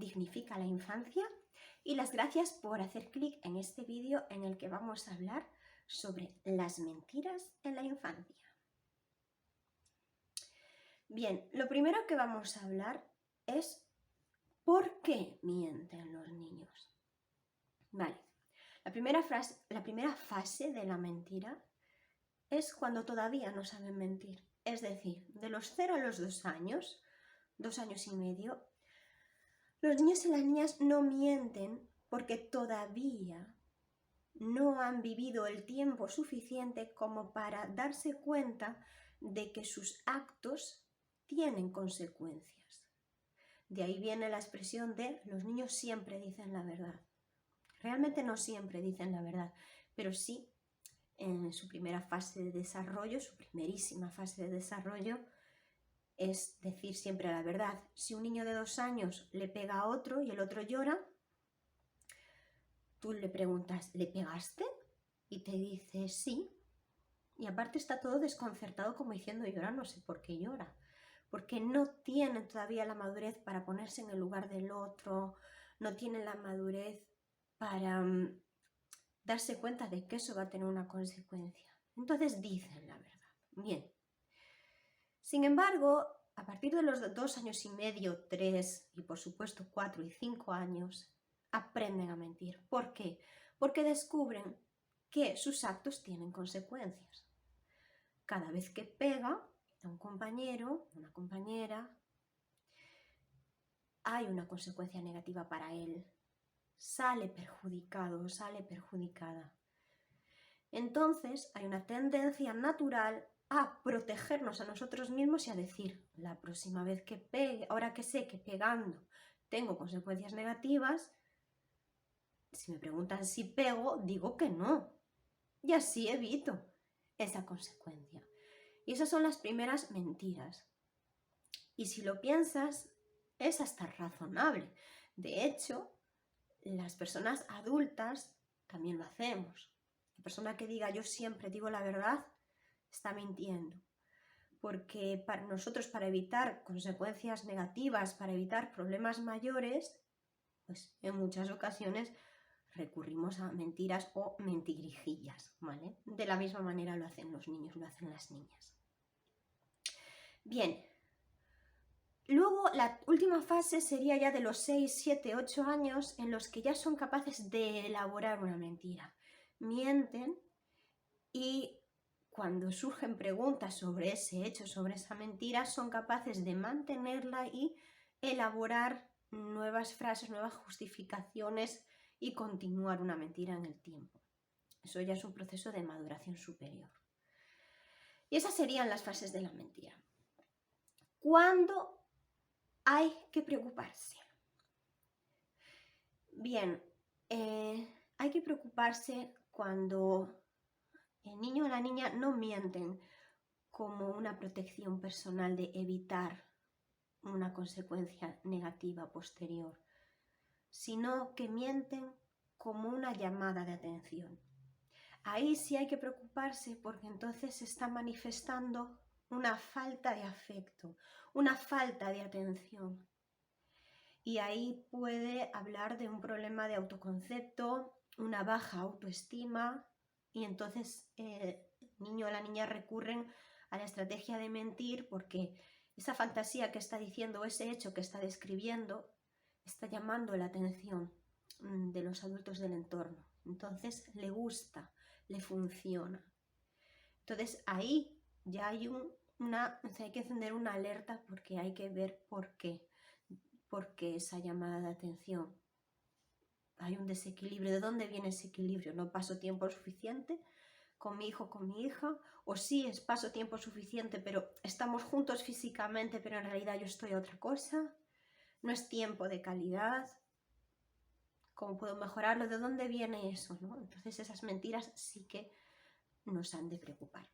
dignifica la infancia y las gracias por hacer clic en este vídeo en el que vamos a hablar sobre las mentiras en la infancia. Bien, lo primero que vamos a hablar es ¿por qué mienten los niños? Vale, la primera fase de la mentira es cuando todavía no saben mentir. Es decir, de los 0 a los 2 años, 2 años y medio, los niños y las niñas no mienten porque todavía no han vivido el tiempo suficiente como para darse cuenta de que sus actos tienen consecuencias. De ahí viene la expresión de los niños siempre dicen la verdad. Realmente no siempre dicen la verdad, pero sí en su primera fase de desarrollo, su primerísima fase de desarrollo, es decir siempre la verdad. Si un niño de 2 años le pega a otro y el otro llora, tú le preguntas, ¿le pegaste? Y te dice sí. Y aparte está todo desconcertado como diciendo llora, no sé por qué llora. Porque no tienen todavía la madurez para ponerse en el lugar del otro, no tienen la madurez para darse cuenta de que eso va a tener una consecuencia. Entonces dicen la verdad. Bien. Sin embargo, a partir de los 2 años y medio, 3 y por supuesto 4 y 5 años, aprenden a mentir. ¿Por qué? Porque descubren que sus actos tienen consecuencias. Cada vez que pega a un compañero, una compañera, hay una consecuencia negativa para él. Sale perjudicado, sale perjudicada. Entonces hay una tendencia natural a protegernos a nosotros mismos y a decir, la próxima vez que pegue, ahora que sé que pegando tengo consecuencias negativas, si me preguntan si pego, digo que no. Y así evito esa consecuencia. Y esas son las primeras mentiras. Y si lo piensas, es hasta razonable. De hecho, las personas adultas también lo hacemos. La persona que diga yo siempre digo la verdad, está mintiendo. Porque para nosotros, para evitar consecuencias negativas, para evitar problemas mayores, pues en muchas ocasiones recurrimos a mentiras o mentirijillas, ¿vale? De la misma manera lo hacen los niños, lo hacen las niñas. Bien, luego la última fase sería ya de los 6, 7, 8 años en los que ya son capaces de elaborar una mentira. Mienten y cuando surgen preguntas sobre ese hecho, sobre esa mentira, son capaces de mantenerla y elaborar nuevas frases, nuevas justificaciones y continuar una mentira en el tiempo. Eso ya es un proceso de maduración superior. Y esas serían las fases de la mentira. ¿Cuándo hay que preocuparse? Bien, hay que preocuparse cuando el niño o la niña no mienten como una protección personal de evitar una consecuencia negativa posterior, sino que mienten como una llamada de atención. Ahí sí hay que preocuparse porque entonces se está manifestando una falta de afecto, una falta de atención. Y ahí puede hablar de un problema de autoconcepto, una baja autoestima, y entonces el niño o la niña recurren a la estrategia de mentir porque esa fantasía que está diciendo, ese hecho que está describiendo, está llamando la atención de los adultos del entorno. Entonces le gusta, le funciona. Entonces ahí ya hay hay que encender una alerta porque hay que ver por qué esa llamada de atención. Hay un desequilibrio. ¿De dónde viene ese equilibrio? ¿No paso tiempo suficiente con mi hijo, con mi hija? ¿O sí paso tiempo suficiente, pero estamos juntos físicamente, pero en realidad yo estoy a otra cosa? ¿No es tiempo de calidad? ¿Cómo puedo mejorarlo? ¿De dónde viene eso, no? Entonces esas mentiras sí que nos han de preocupar.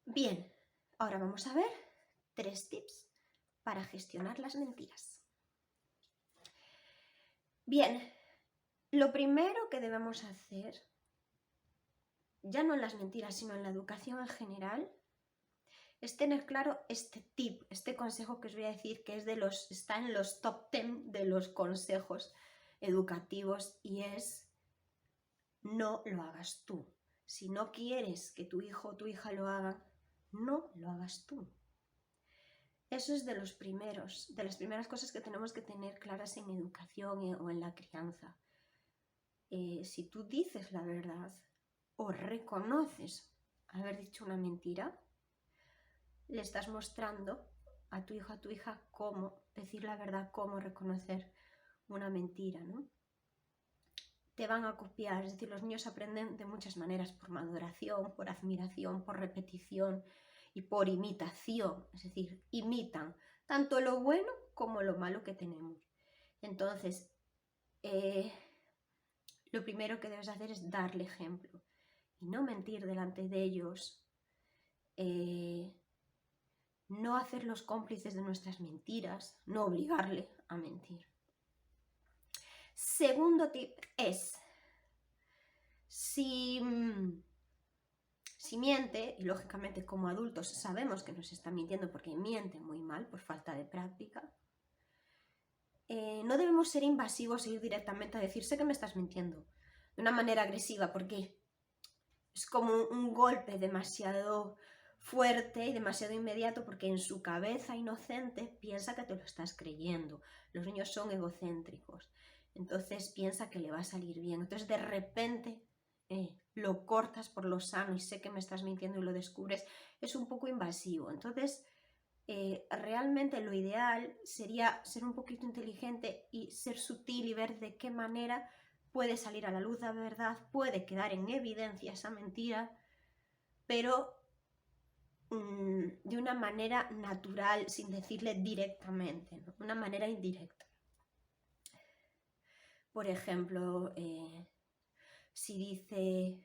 Bien, ahora vamos a ver 3 tips para gestionar las mentiras. Bien, lo primero que debemos hacer, ya no en las mentiras, sino en la educación en general, es tener claro este tip, este consejo que os voy a decir, que es está en los top 10 de los consejos educativos, y es: no lo hagas tú. Si no quieres que tu hijo o tu hija lo hagan, no lo hagas tú. Eso es de las primeras cosas que tenemos que tener claras en educación o en la crianza. Si tú dices la verdad o reconoces haber dicho una mentira, le estás mostrando a tu hijo, a tu hija, cómo decir la verdad, cómo reconocer una mentira, ¿no? Te van a copiar, es decir, los niños aprenden de muchas maneras: por maduración, por admiración, por repetición y por imitación, es decir, imitan tanto lo bueno como lo malo que tenemos. Entonces, lo primero que debes hacer es darle ejemplo y no mentir delante de ellos, no hacerlos cómplices de nuestras mentiras, no obligarle a mentir. Segundo tip es: si miente, y lógicamente como adultos sabemos que nos está mintiendo porque miente muy mal por falta de práctica, no debemos ser invasivos e ir directamente a decir: sé que me estás mintiendo, de una manera agresiva, porque es como un golpe demasiado fuerte y demasiado inmediato, porque en su cabeza inocente piensa que te lo estás creyendo. Los niños son egocéntricos, entonces piensa que le va a salir bien. Entonces de repente lo cortas por lo sano y sé que me estás mintiendo y lo descubres, es un poco invasivo. Entonces realmente lo ideal sería ser un poquito inteligente y ser sutil y ver de qué manera puede salir a la luz la verdad, puede quedar en evidencia esa mentira, pero de una manera natural, sin decirle directamente, ¿no? Una manera indirecta. Por ejemplo, si dice: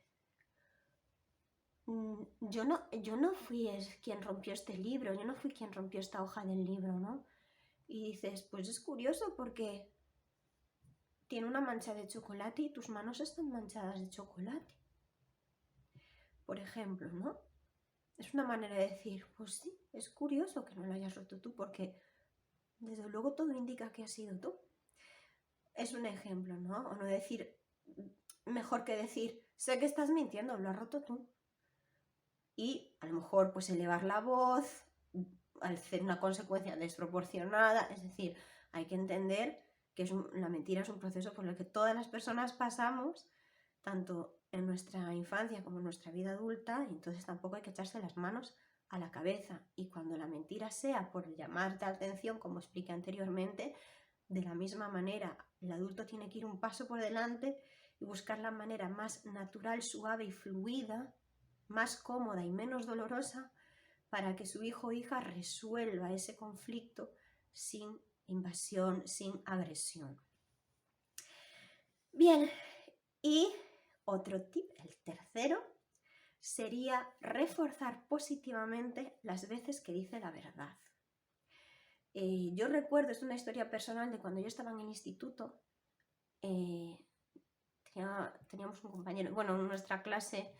yo no fui quien rompió este libro, yo no fui quien rompió esta hoja del libro, ¿no? Y dices: pues es curioso porque tiene una mancha de chocolate y tus manos están manchadas de chocolate. Por ejemplo, ¿no? Es una manera de decir: pues sí, es curioso que no lo hayas roto tú, porque desde luego todo indica que has sido tú. Es un ejemplo, ¿no? O no decir, mejor que decir: sé que estás mintiendo, lo has roto tú. Y a lo mejor pues elevar la voz, al ser una consecuencia desproporcionada. Es decir, hay que entender que la mentira es un proceso por el que todas las personas pasamos, tanto en nuestra infancia como en nuestra vida adulta, y entonces tampoco hay que echarse las manos a la cabeza. Y cuando la mentira sea por llamarte la atención, como expliqué anteriormente, de la misma manera el adulto tiene que ir un paso por delante y buscar la manera más natural, suave y fluida, más cómoda y menos dolorosa, para que su hijo o hija resuelva ese conflicto sin invasión, sin agresión. Bien, y otro tip, el tercero, sería reforzar positivamente las veces que dice la verdad. Yo recuerdo, es una historia personal de cuando yo estaba en el instituto. Teníamos un compañero, bueno, en nuestra clase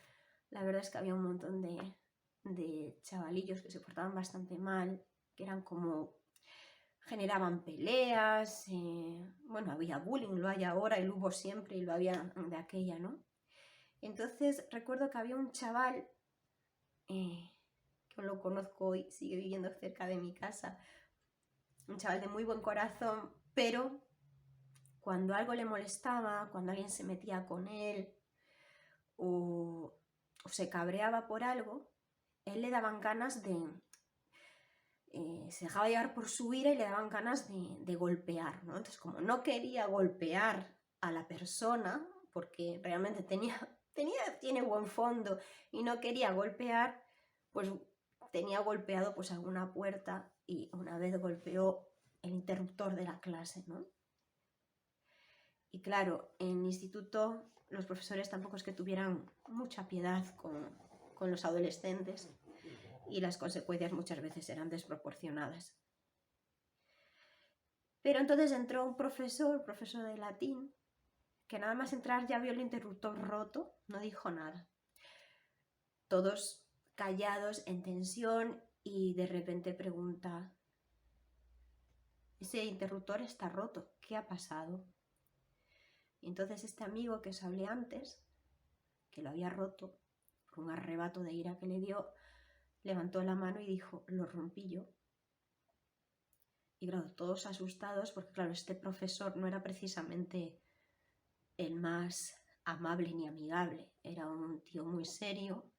la verdad es que había un montón de chavalillos que se portaban bastante mal, que eran como, generaban peleas, bueno, había bullying, lo hay ahora y lo hubo siempre y lo había de aquella, ¿no? Entonces recuerdo que había un chaval, que lo conozco hoy, sigue viviendo cerca de mi casa, un chaval de muy buen corazón, pero cuando algo le molestaba, cuando alguien se metía con él o se cabreaba por algo, él le daban ganas de... se dejaba llevar por su ira y le daban ganas de golpear, ¿no? Entonces, como no quería golpear a la persona, porque realmente tiene buen fondo y no quería golpear, pues tenía golpeado pues alguna puerta y una vez golpeó el interruptor de la clase, ¿no? Y claro, en el instituto los profesores tampoco es que tuvieran mucha piedad con los adolescentes y las consecuencias muchas veces eran desproporcionadas. Pero entonces entró un profesor de latín, que nada más entrar ya vio el interruptor roto, no dijo nada. Todos callados, en tensión, y de repente pregunta: ese interruptor está roto, ¿qué ha pasado? Y entonces este amigo que os hablé antes, que lo había roto por un arrebato de ira que le dio, levantó la mano y dijo: lo rompí yo. Y claro, todos asustados, porque claro, este profesor no era precisamente el más amable ni amigable, era un tío muy serio.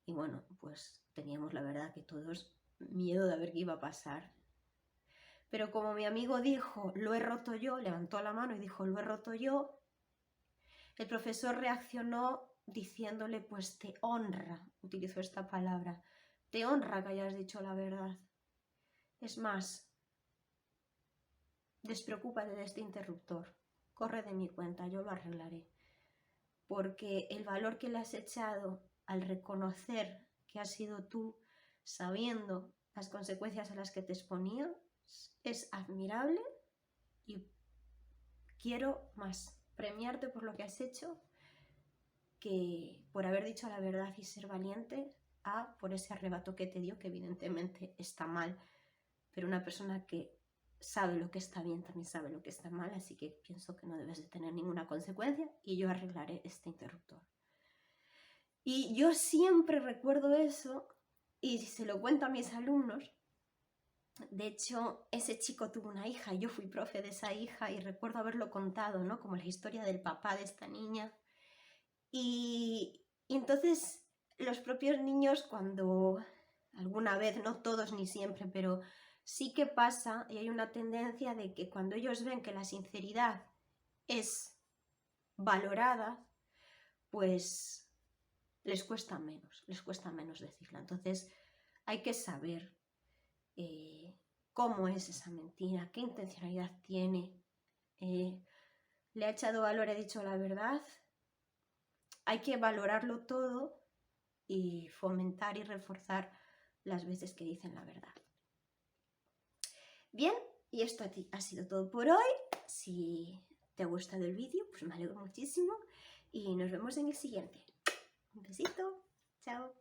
Y bueno, pues teníamos la verdad que todos miedo de ver qué iba a pasar. Pero como mi amigo dijo: lo he roto yo, levantó la mano y dijo: lo he roto yo, el profesor reaccionó diciéndole: pues te honra, utilizó esta palabra, te honra que hayas dicho la verdad. Es más, despreocúpate de este interruptor, corre de mi cuenta, yo lo arreglaré. Porque el valor que le has echado al reconocer que has sido tú, sabiendo las consecuencias a las que te exponías, es admirable y quiero más premiarte por lo que has hecho que por haber dicho la verdad y ser valiente, a por ese arrebato que te dio, que evidentemente está mal, pero una persona que sabe lo que está bien también sabe lo que está mal, así que pienso que no debes de tener ninguna consecuencia y yo arreglaré este interruptor. Y yo siempre recuerdo eso y se lo cuento a mis alumnos. De hecho, ese chico tuvo una hija y yo fui profe de esa hija y recuerdo haberlo contado, ¿no? Como la historia del papá de esta niña. Y entonces los propios niños, cuando alguna vez, no todos ni siempre, pero sí que pasa, y hay una tendencia de que cuando ellos ven que la sinceridad es valorada, pues les cuesta menos decirla. Entonces hay que saber cómo es esa mentira, qué intencionalidad tiene, le ha echado valor, he dicho la verdad. Hay que valorarlo todo y fomentar y reforzar las veces que dicen la verdad. Bien, y esto ha sido todo por hoy. Si te ha gustado el vídeo, pues me alegro muchísimo y nos vemos en el siguiente. Un besito, chao.